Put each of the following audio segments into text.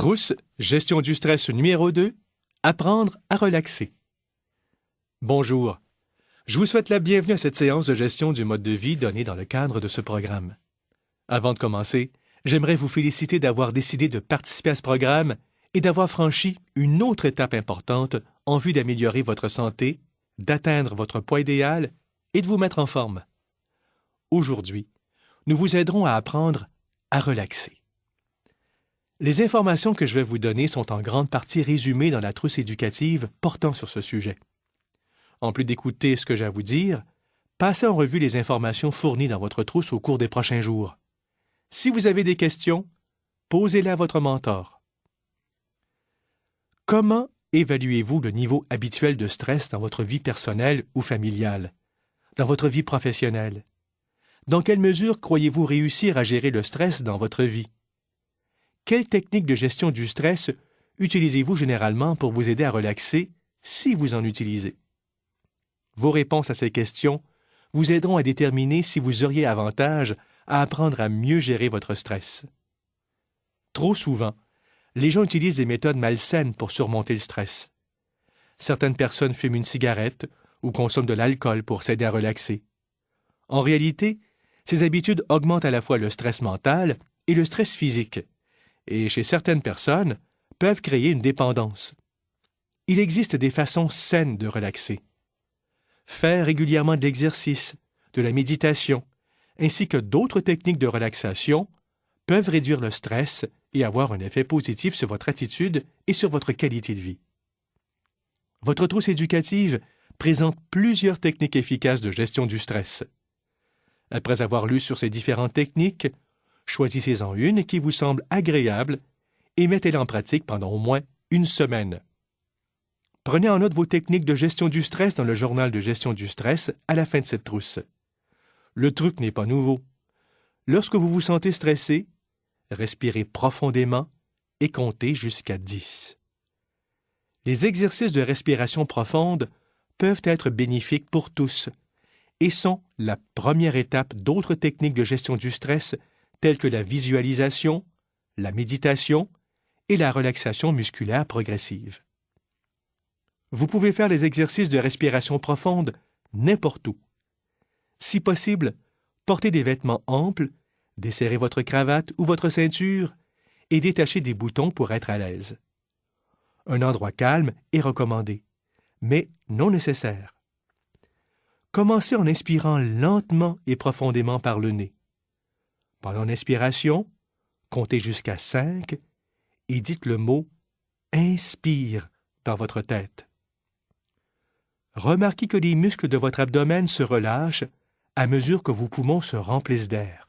Trousse, gestion du stress numéro 2, apprendre à relaxer. Bonjour, je vous souhaite la bienvenue à cette séance de gestion du mode de vie donnée dans le cadre de ce programme. Avant de commencer, j'aimerais vous féliciter d'avoir décidé de participer à ce programme et d'avoir franchi une autre étape importante en vue d'améliorer votre santé, d'atteindre votre poids idéal et de vous mettre en forme. Aujourd'hui, nous vous aiderons à apprendre à relaxer. Les informations que je vais vous donner sont en grande partie résumées dans la trousse éducative portant sur ce sujet. En plus d'écouter ce que j'ai à vous dire, passez en revue les informations fournies dans votre trousse au cours des prochains jours. Si vous avez des questions, posez-les à votre mentor. Comment évaluez-vous le niveau habituel de stress dans votre vie personnelle ou familiale, dans votre vie professionnelle? Dans quelle mesure croyez-vous réussir à gérer le stress dans votre vie? Quelle technique de gestion du stress utilisez-vous généralement pour vous aider à relaxer, si vous en utilisez? Vos réponses à ces questions vous aideront à déterminer si vous auriez avantage à apprendre à mieux gérer votre stress. Trop souvent, les gens utilisent des méthodes malsaines pour surmonter le stress. Certaines personnes fument une cigarette ou consomment de l'alcool pour s'aider à relaxer. En réalité, ces habitudes augmentent à la fois le stress mental et le stress physique, et chez certaines personnes, peuvent créer une dépendance. Il existe des façons saines de relaxer. Faire régulièrement de l'exercice, de la méditation, ainsi que d'autres techniques de relaxation peuvent réduire le stress et avoir un effet positif sur votre attitude et sur votre qualité de vie. Votre trousse éducative présente plusieurs techniques efficaces de gestion du stress. Après avoir lu sur ces différentes techniques, choisissez-en une qui vous semble agréable et mettez-la en pratique pendant au moins une semaine. Prenez en note vos techniques de gestion du stress dans le journal de gestion du stress à la fin de cette trousse. Le truc n'est pas nouveau. Lorsque vous vous sentez stressé, respirez profondément et comptez jusqu'à 10. Les exercices de respiration profonde peuvent être bénéfiques pour tous et sont la première étape d'autres techniques de gestion du stress telles que la visualisation, la méditation et la relaxation musculaire progressive. Vous pouvez faire les exercices de respiration profonde n'importe où. Si possible, portez des vêtements amples, desserrez votre cravate ou votre ceinture et détachez des boutons pour être à l'aise. Un endroit calme est recommandé, mais non nécessaire. Commencez en inspirant lentement et profondément par le nez. Pendant l'inspiration, comptez jusqu'à 5 et dites le mot « inspire » dans votre tête. Remarquez que les muscles de votre abdomen se relâchent à mesure que vos poumons se remplissent d'air.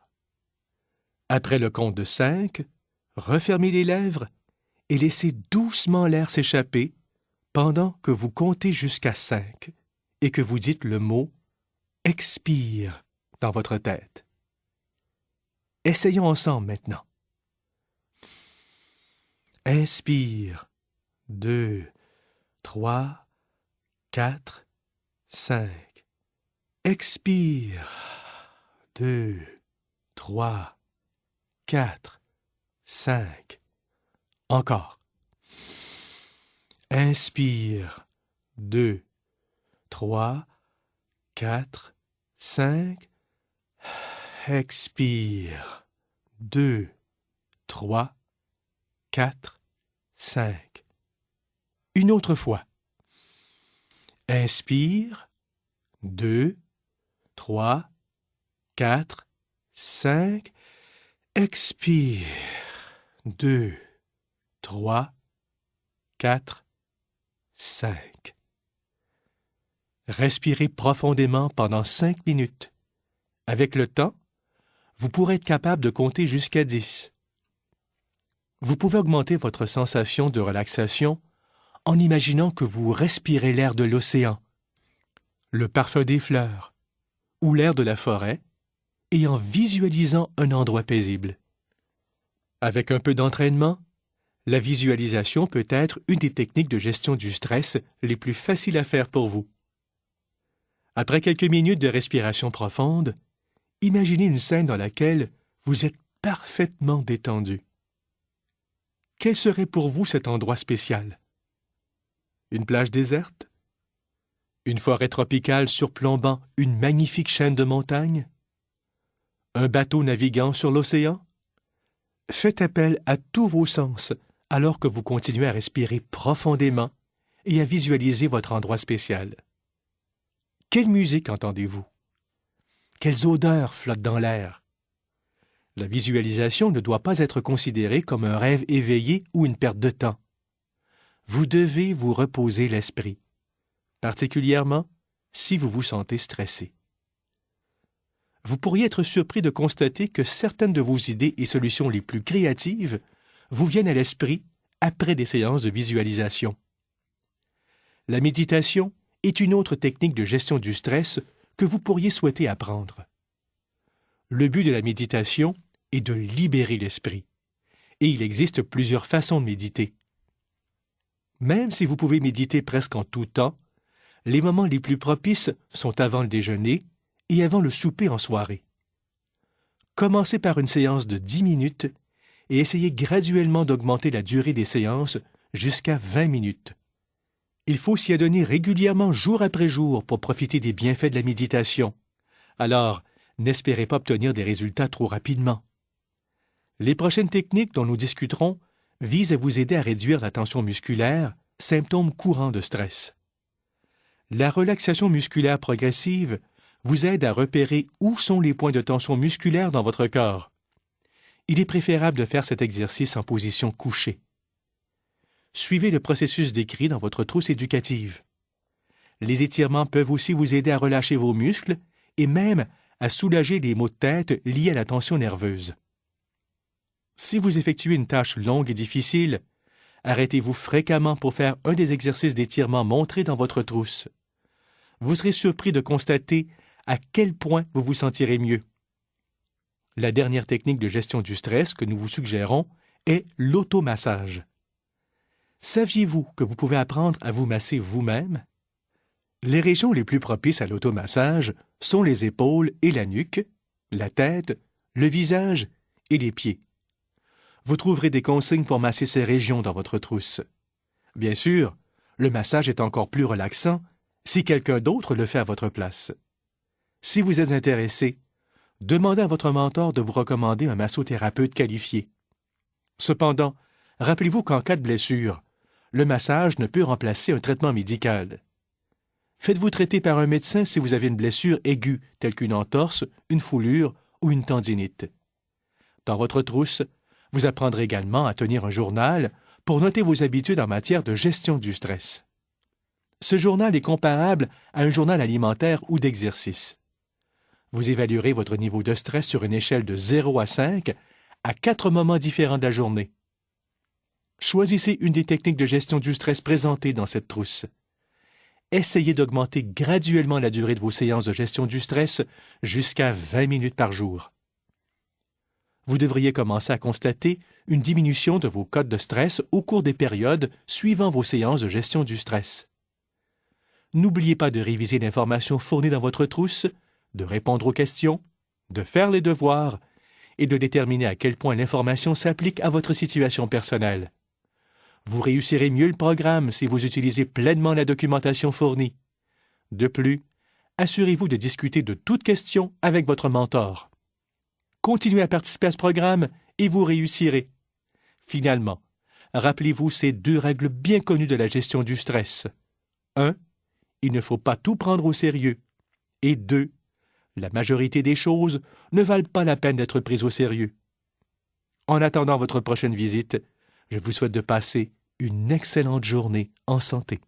Après le compte de 5, refermez les lèvres et laissez doucement l'air s'échapper pendant que vous comptez jusqu'à 5 et que vous dites le mot « expire » dans votre tête. Essayons ensemble maintenant. Inspire. 2, 3, 4, 5. Expire. 2, 3, 4, 5. Encore. Inspire. 2, 3, 4, 5. Expire. 2, 3, 4, 5. Une autre fois. Inspire. 2, 3, 4, 5. Expire. 2, 3, 4, 5. Respirez profondément pendant 5 minutes. Avec le temps, vous pourrez être capable de compter jusqu'à 10. Vous pouvez augmenter votre sensation de relaxation en imaginant que vous respirez l'air de l'océan, le parfum des fleurs ou l'air de la forêt et en visualisant un endroit paisible. Avec un peu d'entraînement, la visualisation peut être une des techniques de gestion du stress les plus faciles à faire pour vous. Après quelques minutes de respiration profonde, imaginez une scène dans laquelle vous êtes parfaitement détendu. Quel serait pour vous cet endroit spécial? Une plage déserte? Une forêt tropicale surplombant une magnifique chaîne de montagnes? Un bateau naviguant sur l'océan? Faites appel à tous vos sens alors que vous continuez à respirer profondément et à visualiser votre endroit spécial. Quelle musique entendez-vous? Quelles odeurs flottent dans l'air? La visualisation ne doit pas être considérée comme un rêve éveillé ou une perte de temps. Vous devez vous reposer l'esprit, particulièrement si vous vous sentez stressé. Vous pourriez être surpris de constater que certaines de vos idées et solutions les plus créatives vous viennent à l'esprit après des séances de visualisation. La méditation est une autre technique de gestion du stress que vous pourriez souhaiter apprendre. Le but de la méditation est de libérer l'esprit, et il existe plusieurs façons de méditer. Même si vous pouvez méditer presque en tout temps, les moments les plus propices sont avant le déjeuner et avant le souper en soirée. Commencez par une séance de 10 minutes et essayez graduellement d'augmenter la durée des séances jusqu'à 20 minutes. Il faut s'y adonner régulièrement jour après jour pour profiter des bienfaits de la méditation. Alors, n'espérez pas obtenir des résultats trop rapidement. Les prochaines techniques dont nous discuterons visent à vous aider à réduire la tension musculaire, symptôme courant de stress. La relaxation musculaire progressive vous aide à repérer où sont les points de tension musculaire dans votre corps. Il est préférable de faire cet exercice en position couchée. Suivez le processus décrit dans votre trousse éducative. Les étirements peuvent aussi vous aider à relâcher vos muscles et même à soulager les maux de tête liés à la tension nerveuse. Si vous effectuez une tâche longue et difficile, arrêtez-vous fréquemment pour faire un des exercices d'étirement montrés dans votre trousse. Vous serez surpris de constater à quel point vous vous sentirez mieux. La dernière technique de gestion du stress que nous vous suggérons est l'automassage. Saviez-vous que vous pouvez apprendre à vous masser vous-même? Les régions les plus propices à l'automassage sont les épaules et la nuque, la tête, le visage et les pieds. Vous trouverez des consignes pour masser ces régions dans votre trousse. Bien sûr, le massage est encore plus relaxant si quelqu'un d'autre le fait à votre place. Si vous êtes intéressé, demandez à votre mentor de vous recommander un massothérapeute qualifié. Cependant, rappelez-vous qu'en cas de blessure, le massage ne peut remplacer un traitement médical. Faites-vous traiter par un médecin si vous avez une blessure aiguë telle qu'une entorse, une foulure ou une tendinite. Dans votre trousse, vous apprendrez également à tenir un journal pour noter vos habitudes en matière de gestion du stress. Ce journal est comparable à un journal alimentaire ou d'exercice. Vous évaluerez votre niveau de stress sur une échelle de 0 à 5 à 4 moments différents de la journée. Choisissez une des techniques de gestion du stress présentées dans cette trousse. Essayez d'augmenter graduellement la durée de vos séances de gestion du stress jusqu'à 20 minutes par jour. Vous devriez commencer à constater une diminution de vos codes de stress au cours des périodes suivant vos séances de gestion du stress. N'oubliez pas de réviser l'information fournie dans votre trousse, de répondre aux questions, de faire les devoirs et de déterminer à quel point l'information s'applique à votre situation personnelle. Vous réussirez mieux le programme si vous utilisez pleinement la documentation fournie. De plus, assurez-vous de discuter de toute question avec votre mentor. Continuez à participer à ce programme et vous réussirez. Finalement, rappelez-vous ces 2 règles bien connues de la gestion du stress. 1. Il ne faut pas tout prendre au sérieux. Et 2. La majorité des choses ne valent pas la peine d'être prises au sérieux. En attendant votre prochaine visite, je vous souhaite de passer une excellente journée en santé.